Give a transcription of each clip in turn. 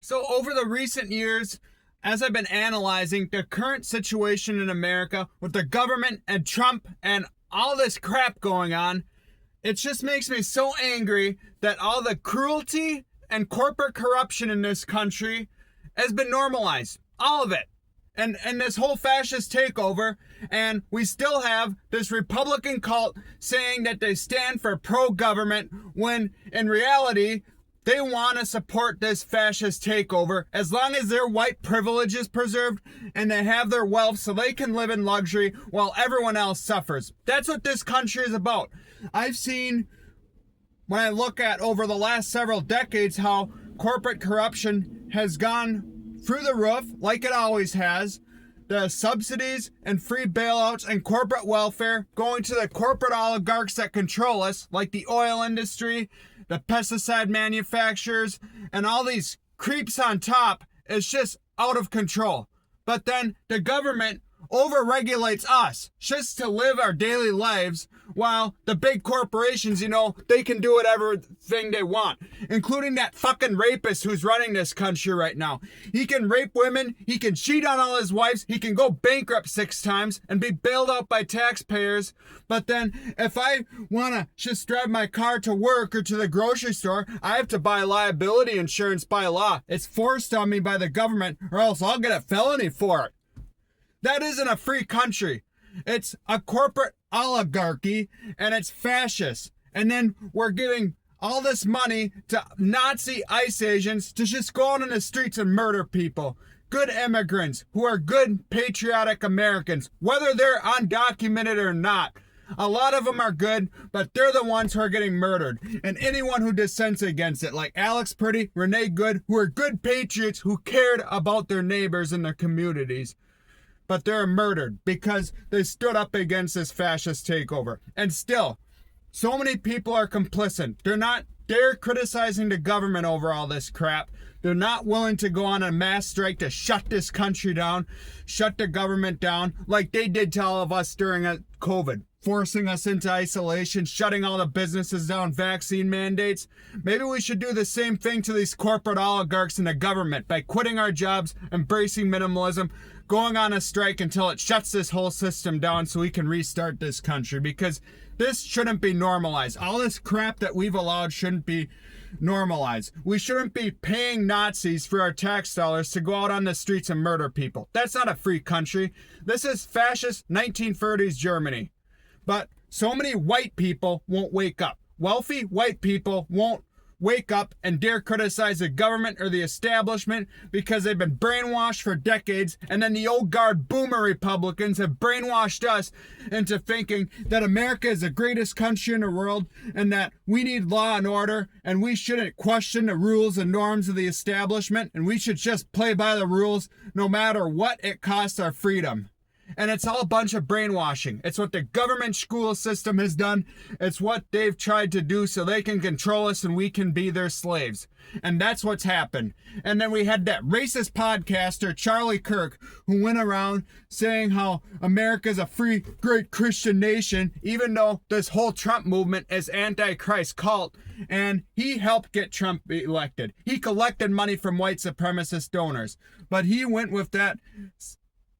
So over the recent years, as I've been analyzing the current situation in America with the government and Trump and all this crap going on, it just makes me so angry that all the cruelty and corporate corruption in this country has been normalized. All of it. And this whole fascist takeover, and we still have this Republican cult saying that they stand for pro-government when in reality they want to support this fascist takeover as long as their white privilege is preserved and they have their wealth so they can live in luxury while everyone else suffers. That's what this country is about. I've seen, when I look at over the last several decades, how corporate corruption has gone through the roof, like it always has. The subsidies and free bailouts and corporate welfare going to the corporate oligarchs that control us, like the oil industry, the pesticide manufacturers, and all these creeps on top, is just out of control. But then the government overregulates us just to live our daily lives, while the big corporations, they can do whatever thing they want, including that fucking rapist who's running this country right now. He can rape women, he can cheat on all his wives, he can go bankrupt 6 times and be bailed out by taxpayers. But then if I want to just drive my car to work or to the grocery store, I have to buy liability insurance by law. It's forced on me by the government, or else I'll get a felony for it. That isn't a free country. It's a corporate oligarchy, and it's fascist. And then we're giving all this money to Nazi ICE agents to just go out on the streets and murder people. Good immigrants who are good patriotic Americans, whether they're undocumented or not. A lot of them are good, but they're the ones who are getting murdered. And anyone who dissents against it, like Alex Purdy, Renee Good, who are good patriots who cared about their neighbors and their communities. But they're murdered because they stood up against this fascist takeover. And still, so many people are complicit. They're criticizing the government over all this crap. They're not willing to go on a mass strike to shut this country down, shut the government down, like they did to all of us during COVID, forcing us into isolation, shutting all the businesses down, vaccine mandates. Maybe we should do the same thing to these corporate oligarchs in the government by quitting our jobs, embracing minimalism, going on a strike until it shuts this whole system down so we can restart this country, because this shouldn't be normalized. All this crap that we've allowed shouldn't be normalized. We shouldn't be paying Nazis for our tax dollars to go out on the streets and murder people. That's not a free country. This is fascist 1930s Germany. But so many white people won't wake up. Wealthy white people won't wake up and dare criticize the government or the establishment because they've been brainwashed for decades, and then the old guard boomer Republicans have brainwashed us into thinking that America is the greatest country in the world and that we need law and order and we shouldn't question the rules and norms of the establishment and we should just play by the rules no matter what it costs our freedom. And it's all a bunch of brainwashing. It's what the government school system has done. It's what they've tried to do so they can control us and we can be their slaves. And that's what's happened. And then we had that racist podcaster, Charlie Kirk, who went around saying how America's a free, great Christian nation, even though this whole Trump movement is anti-Christ cult. And he helped get Trump elected. He collected money from white supremacist donors. But he went with that,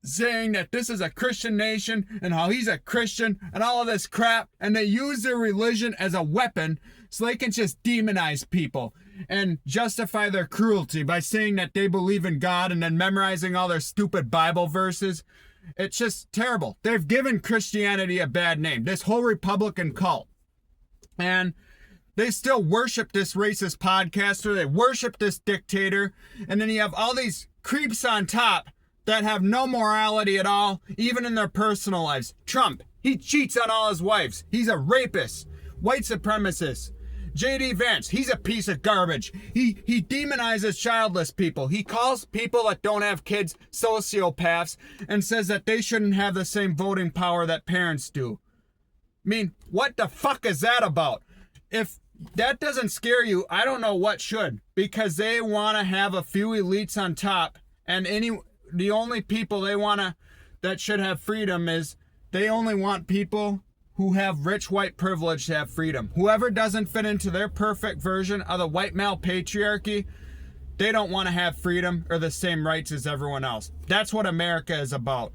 saying that this is a Christian nation and how he's a Christian and all of this crap, and they use their religion as a weapon so they can just demonize people and justify their cruelty by saying that they believe in God and then memorizing all their stupid Bible verses. It's just terrible. They've given Christianity a bad name, this whole Republican cult. And they still worship this racist podcaster, they worship this dictator, and then you have all these creeps on top that have no morality at all, even in their personal lives. Trump, he cheats on all his wives. He's a rapist, white supremacist. J.D. Vance, he's a piece of garbage. He demonizes childless people. He calls people that don't have kids sociopaths and says that they shouldn't have the same voting power that parents do. I mean, what the fuck is that about? If that doesn't scare you, I don't know what should, because they want to have a few elites on top, and the only people that should have freedom is they only want people who have rich white privilege to have freedom. Whoever doesn't fit into their perfect version of the white male patriarchy, They don't want to have freedom or the same rights as everyone else. That's what America is about.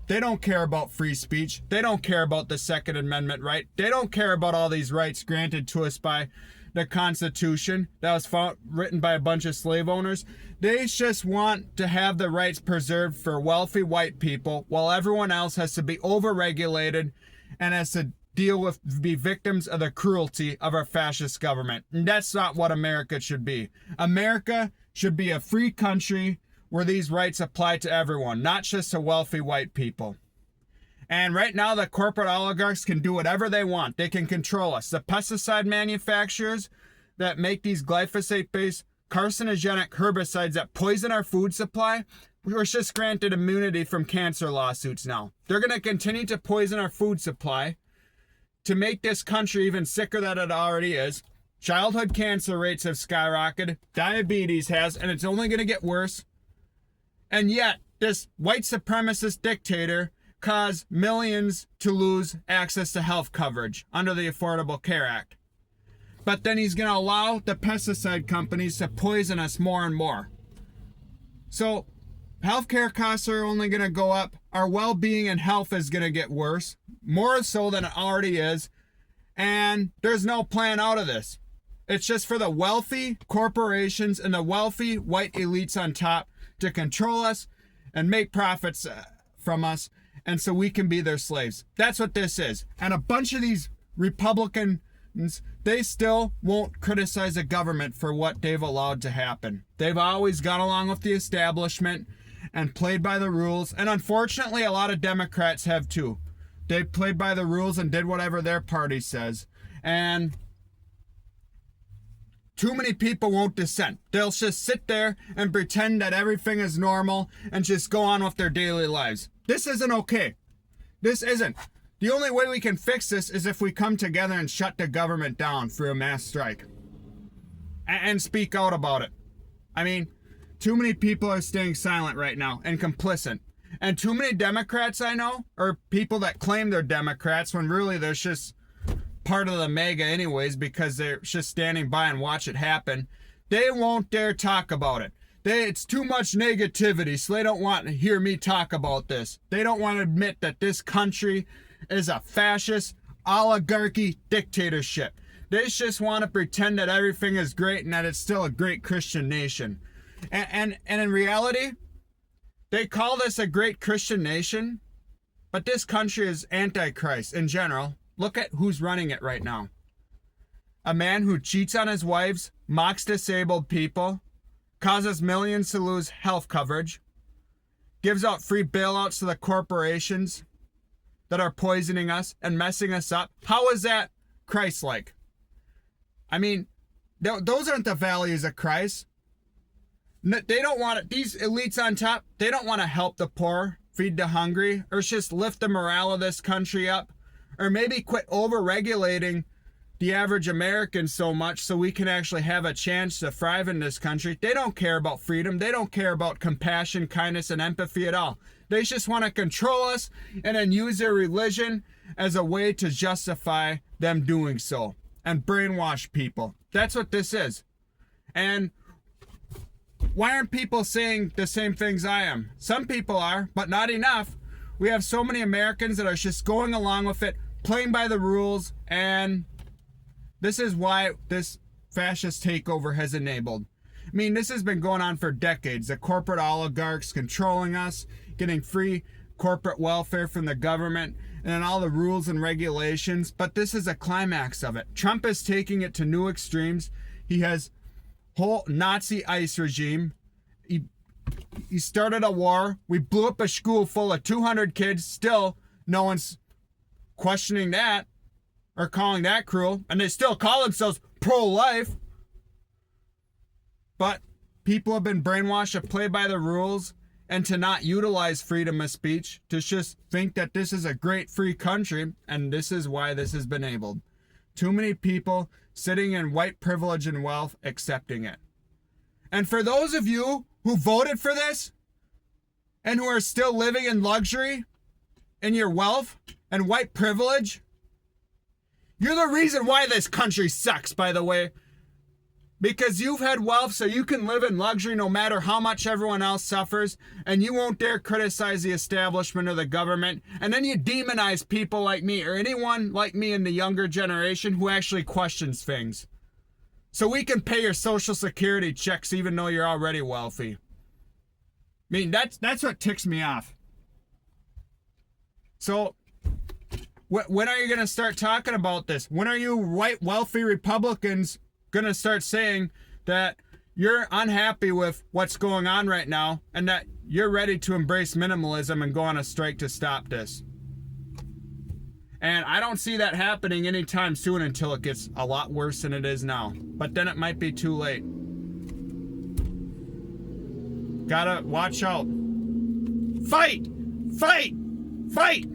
They don't care about free speech. They don't care about the Second Amendment right. They don't care about all these rights granted to us by the Constitution that was written by a bunch of slave owners. They just want to have the rights preserved for wealthy white people while everyone else has to be overregulated and has to be victims of the cruelty of our fascist government. And that's not what America should be. America should be a free country where these rights apply to everyone, not just to wealthy white people. And right now, the corporate oligarchs can do whatever they want. They can control us. The pesticide manufacturers that make these glyphosate-based carcinogenic herbicides that poison our food supply, we're just granted immunity from cancer lawsuits now. They're going to continue to poison our food supply to make this country even sicker than it already is. Childhood cancer rates have skyrocketed. Diabetes has, and it's only going to get worse. And yet, this white supremacist dictator caused millions to lose access to health coverage under the Affordable Care Act. But then he's going to allow the pesticide companies to poison us more and more. So, healthcare costs are only going to go up. Our well-being and health is going to get worse, more so than it already is. And there's no plan out of this. It's just for the wealthy corporations and the wealthy white elites on top to control us and make profits from us, and so we can be their slaves. That's what this is. And a bunch of these Republicans, they still won't criticize the government for what they've allowed to happen. They've always gone along with the establishment and played by the rules, and unfortunately a lot of Democrats have too. They played by the rules and did whatever their party says, and too many people won't dissent. They'll just sit there and pretend that everything is normal and just go on with their daily lives. This isn't okay. This isn't. The only way we can fix this is if we come together and shut the government down through a mass strike. And speak out about it. I mean, too many people are staying silent right now and complicit. And too many Democrats I know, or people that claim they're Democrats when really they're just part of the MAGA anyways because they're just standing by and watch it happen. They won't dare talk about it. It's too much negativity, so they don't want to hear me talk about this. They don't want to admit that this country is a fascist oligarchy dictatorship. They just want to pretend that everything is great and that it's still a great Christian nation. And in reality, they call this a great Christian nation, but this country is antichrist in general. Look at who's running it right now. A man who cheats on his wives, mocks disabled people, causes millions to lose health coverage, gives out free bailouts to the corporations that are poisoning us and messing us up. How is that Christ-like? I mean, those aren't the values of Christ. They don't want it. These elites on top, they don't want to help the poor, feed the hungry, or just lift the morale of this country up. Or maybe quit over-regulating the average American so much so we can actually have a chance to thrive in this country. They don't care about freedom. They don't care about compassion, kindness, and empathy at all. They just want to control us and then use their religion as a way to justify them doing so and brainwash people. That's what this is. And why aren't people saying the same things I am? Some people are, but not enough. We have so many Americans that are just going along with it, playing by the rules, and this is why this fascist takeover has enabled. I mean, this has been going on for decades. The corporate oligarchs controlling us, getting free corporate welfare from the government, and then all the rules and regulations. But this is a climax of it. Trump is taking it to new extremes. He has whole Nazi ICE regime. He started a war. We blew up a school full of 200 kids. Still, no one's questioning that or calling that cruel. And they still call themselves pro-life. But people have been brainwashed to play by the rules and to not utilize freedom of speech, to just think that this is a great free country, and this is why this has been enabled. Too many people sitting in white privilege and wealth accepting it. And for those of you who voted for this and who are still living in luxury in your wealth and white privilege, you're the reason why this country sucks, by the way. Because you've had wealth so you can live in luxury no matter how much everyone else suffers, and you won't dare criticize the establishment or the government, and then you demonize people like me or anyone like me in the younger generation who actually questions things. So we can pay your social security checks even though you're already wealthy. I mean, that's what ticks me off. So, when are you going to start talking about this? When are you white, wealthy Republicans going to start saying that you're unhappy with what's going on right now and that you're ready to embrace minimalism and go on a strike to stop this? And I don't see that happening anytime soon until it gets a lot worse than it is now. But then it might be too late. Gotta watch out. Fight! Fight! Fight!